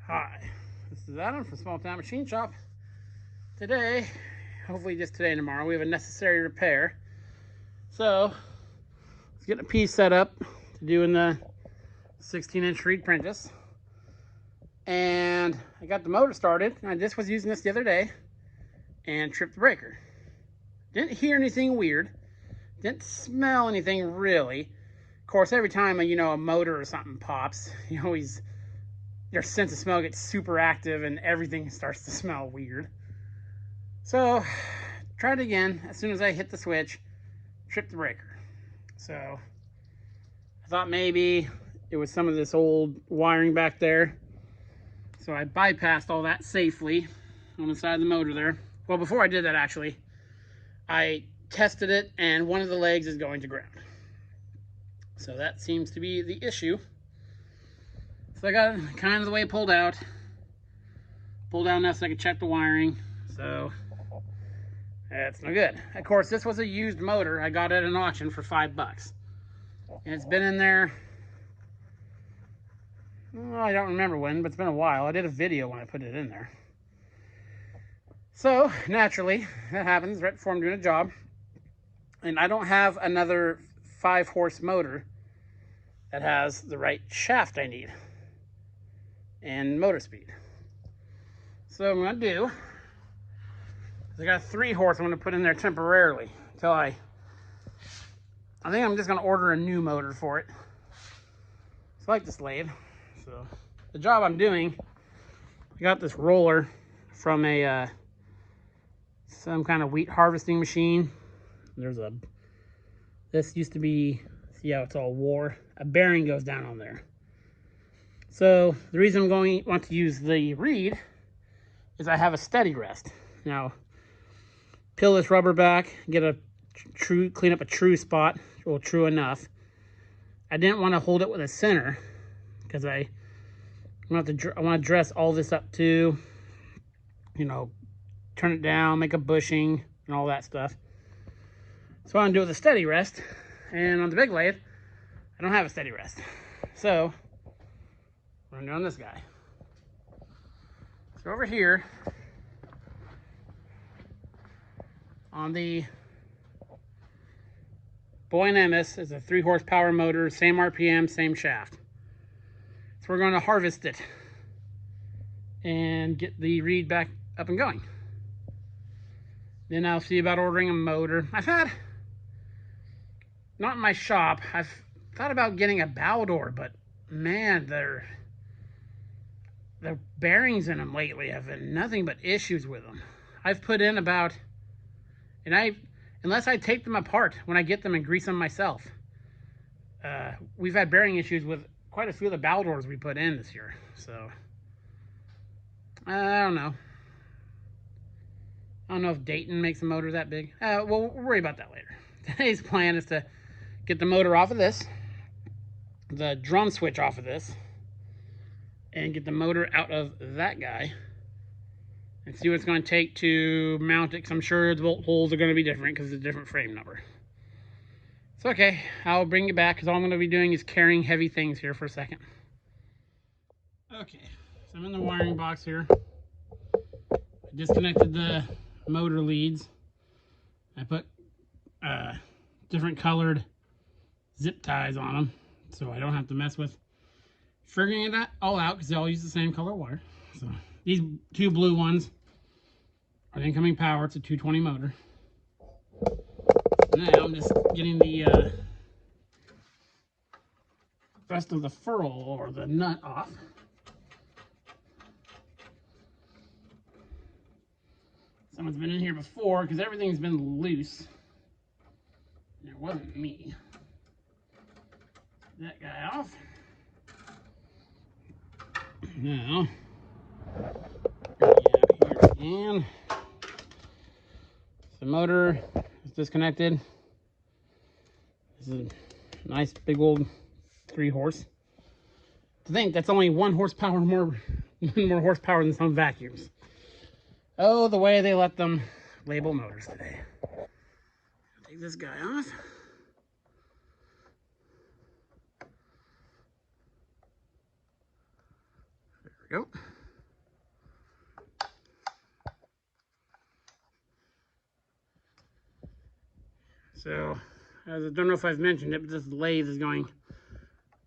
Hi, this is Adam from Small Town Machine Shop. Today, hopefully just today and tomorrow, we have a necessary repair. So, let's get a piece set up to do in the 16-inch reed-prentice. And I got the motor started, and I just was using this the other day and tripped the breaker. Didn't hear anything weird. Didn't smell anything really. Of course, every time a motor or something pops, your sense of smell gets super active and everything starts to smell weird. So, tried it again. As soon as I hit the switch, tripped the breaker. So, I thought maybe it was some of this old wiring back there. So I bypassed all that safely on the side of the motor there. Well, before I did that, actually, I tested it and one of the legs is going to ground. So that seems to be the issue. So I got it kind of the way pulled out. Pulled down enough so I could check the wiring. So that's no good. Of course, this was a used motor. I got it at an auction for $5. And it's been in there, well, I don't remember when, but it's been a while. I did a video when I put it in there. So, naturally, that happens right before I'm doing a job. And I don't have another 5-horse motor that has the right shaft I need and motor speed. So what I'm going to do is I got a 3-horse I'm going to put in there temporarily until I think I'm just going to order a new motor for it. So I like this lathe. So the job I'm doing, I got this roller from some kind of wheat harvesting machine. This used to be, see how it's all wore? A bearing goes down on there. So the reason I'm want to use the reed is I have a steady rest. Now, peel this rubber back, get clean up a true spot, well, true enough. I didn't want to hold it with a center because I want to dress all this up too. Turn it down, make a bushing, and all that stuff. So I want to do it with a steady rest. And on the big lathe, I don't have a steady rest. So I'm doing this guy. So over here, on the Boy & Emmis is a 3-horsepower motor, same RPM, same shaft. So we're going to harvest it and get the reed back up and going. Then I'll see about ordering a motor. Not in my shop, I've thought about getting a bow door, but man, the bearings in them lately have been nothing but issues with them. I've put in unless I take them apart when I get them and grease them myself, we've had bearing issues with quite a few of the bow doors we put in this year. So I don't know. I don't know if Dayton makes a motor that big. Well, we'll worry about that later. Today's plan is to get the motor off of this, the drum switch off of this, and get the motor out of that guy and see what it's going to take to mount it, because I'm sure the bolt holes are going to be different because it's a different frame number. So okay, I'll bring you back because all I'm going to be doing is carrying heavy things here for a second. Okay, so I'm in the wiring box here. I disconnected the motor leads. I put different colored zip ties on them so I don't have to mess with figuring it all out because they all use the same color wire. So these 2 blue ones are the incoming power. It's a 220 motor. Now I'm just getting the rest of the ferrule or the nut off. Someone's been in here before because everything's been loose. It wasn't me. That guy off. Now, here again. The motor is disconnected. This is a nice big old 3-horse. To think that's only 1 horsepower more horsepower than some vacuums. Oh, the way they let them label motors today. Take this guy off. we go. So, as I don't know if I've mentioned it, but this lathe is going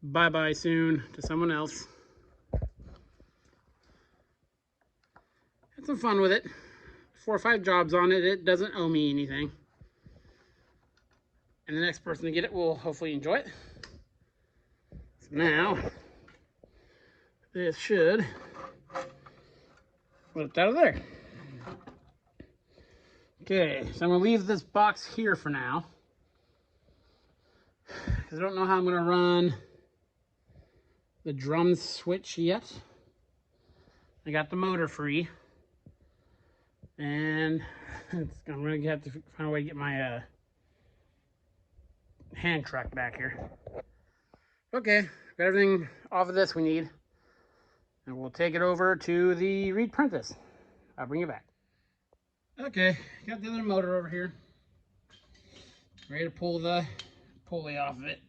bye-bye soon to someone else. Had some fun with it. 4 or 5 jobs on it. It doesn't owe me anything. And the next person to get it will hopefully enjoy it. So now, this should lift out of there. Okay, so I'm going to leave this box here for now, because I don't know how I'm going to run the drum switch yet. I got the motor free, and I'm going to have to find a way to get my hand truck back here. Okay, got everything off of this we need, and we'll take it over to the reed-prentice. I'll bring it back. Okay, got the other motor over here. Ready to pull the pulley off of it.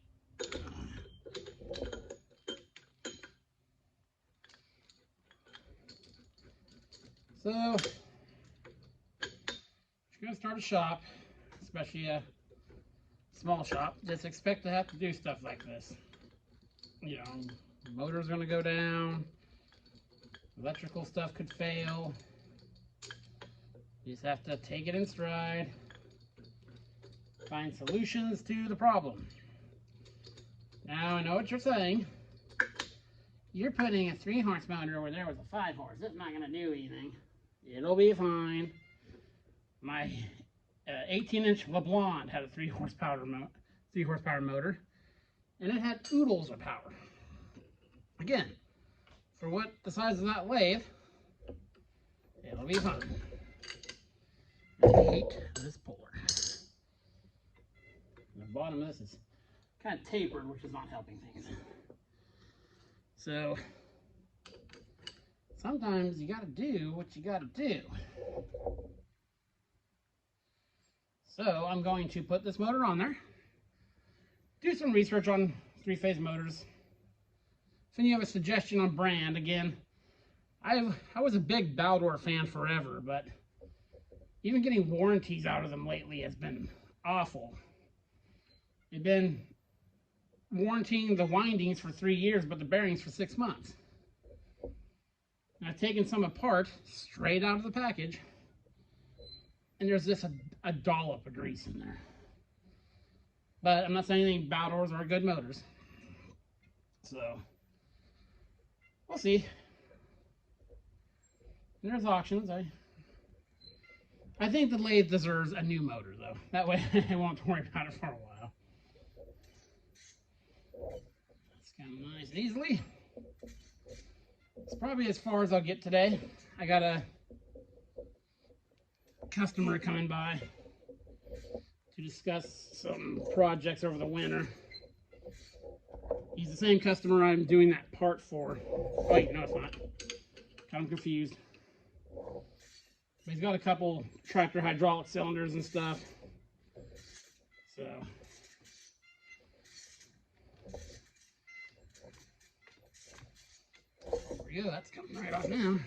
So, if you're going to start a shop, especially a small shop, just expect to have to do stuff like this. You know, the motor's going to go down, electrical stuff could fail. You just have to take it in stride, find solutions to the problem. Now, I know what you're saying. You're putting a 3-horse motor over there with a 5-horse. It's not going to do anything. It'll be fine. My 18-inch LeBlanc had a 3-horsepower motor, and it had oodles of power. Again, for what the size of that lathe, it'll be fine. I hate this puller. The bottom of this is kind of tapered, which is not helping things. So, sometimes you gotta do what you gotta do. So, I'm going to put this motor on there, do some research on 3-phase motors. If you have a suggestion on brand, again, I was a big Baldor fan forever, but even getting warranties out of them lately has been awful. They've been warranting the windings for 3 years, but the bearings for 6 months. And I've taken some apart straight out of the package, and there's just a dollop of grease in there. But I'm not saying anything. Baldors are good motors, so we'll see. And there's auctions. I think the lathe deserves a new motor, though. That way I won't have to worry about it for a while. It's kind of nice and easily. It's probably as far as I'll get today. I got a customer coming by to discuss some projects over the winter. He's the same customer I'm doing that part for. Wait, no, it's not. I'm confused. But he's got a couple tractor hydraulic cylinders and stuff. So, there we go. That's coming right off now.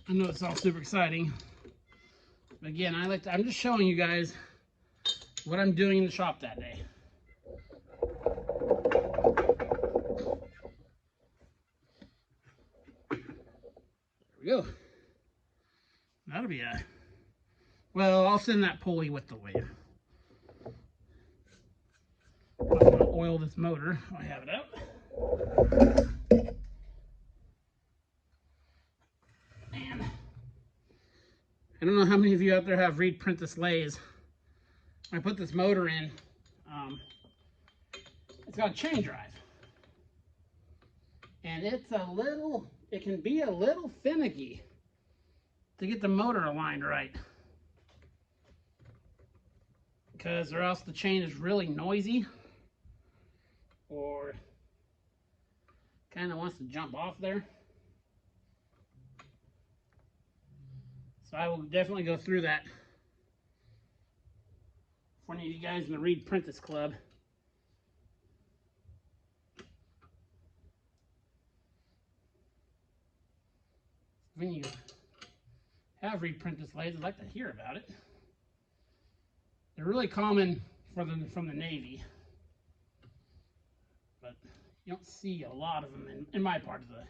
I know it's all super exciting. But again, I'm just showing you guys what I'm doing in the shop that day. There we go. That'll be well, I'll send that pulley with the lathe. I'm going to oil this motor. I have it out. And I don't know how many of you out there have reed-prentice lathes. I put this motor in. It's got a chain drive. And it can be a little finicky to get the motor aligned right. Because or else the chain is really noisy or kind of wants to jump off there. So I will definitely go through that for any of you guys in the reed-prentice club. When you have reed-prentice lathes, I'd like to hear about it. They're really common from the Navy, but you don't see a lot of them in my part of the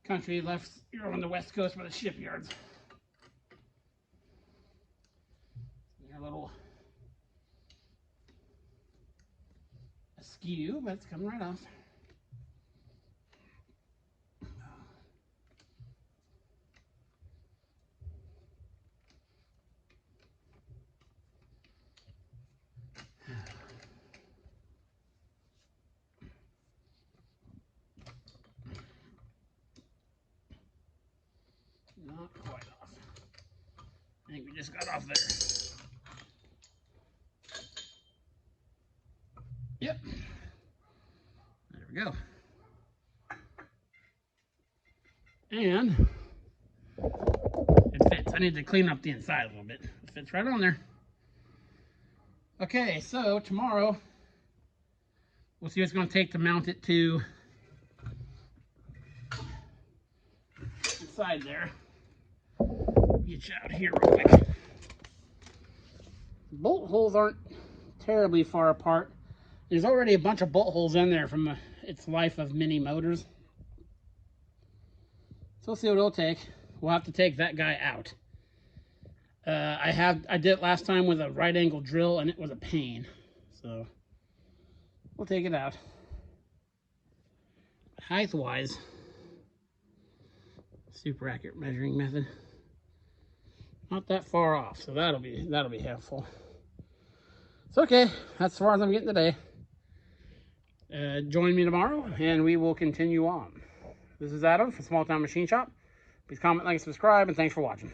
country. You're on the West Coast by the shipyards. They're a little askew, but it's coming right off. Not quite off. I think we just got off there. Yep. There we go. And it fits. I need to clean up the inside a little bit. It fits right on there. Okay, so tomorrow we'll see what it's going to take to mount it to inside there. Get you out here real quick. Bolt holes aren't terribly far apart. There's already a bunch of bolt holes in there from its life of mini motors. So we'll see what it'll take. We'll have to take that guy out. I did it last time with a right angle drill and it was a pain. So we'll take it out. Height wise, super accurate measuring method. Not that far off, so that'll be helpful. It's okay. That's as far as I'm getting today. Join me tomorrow, and we will continue on. This is Adam from Small Town Machine Shop. Please comment, like, and subscribe, and thanks for watching.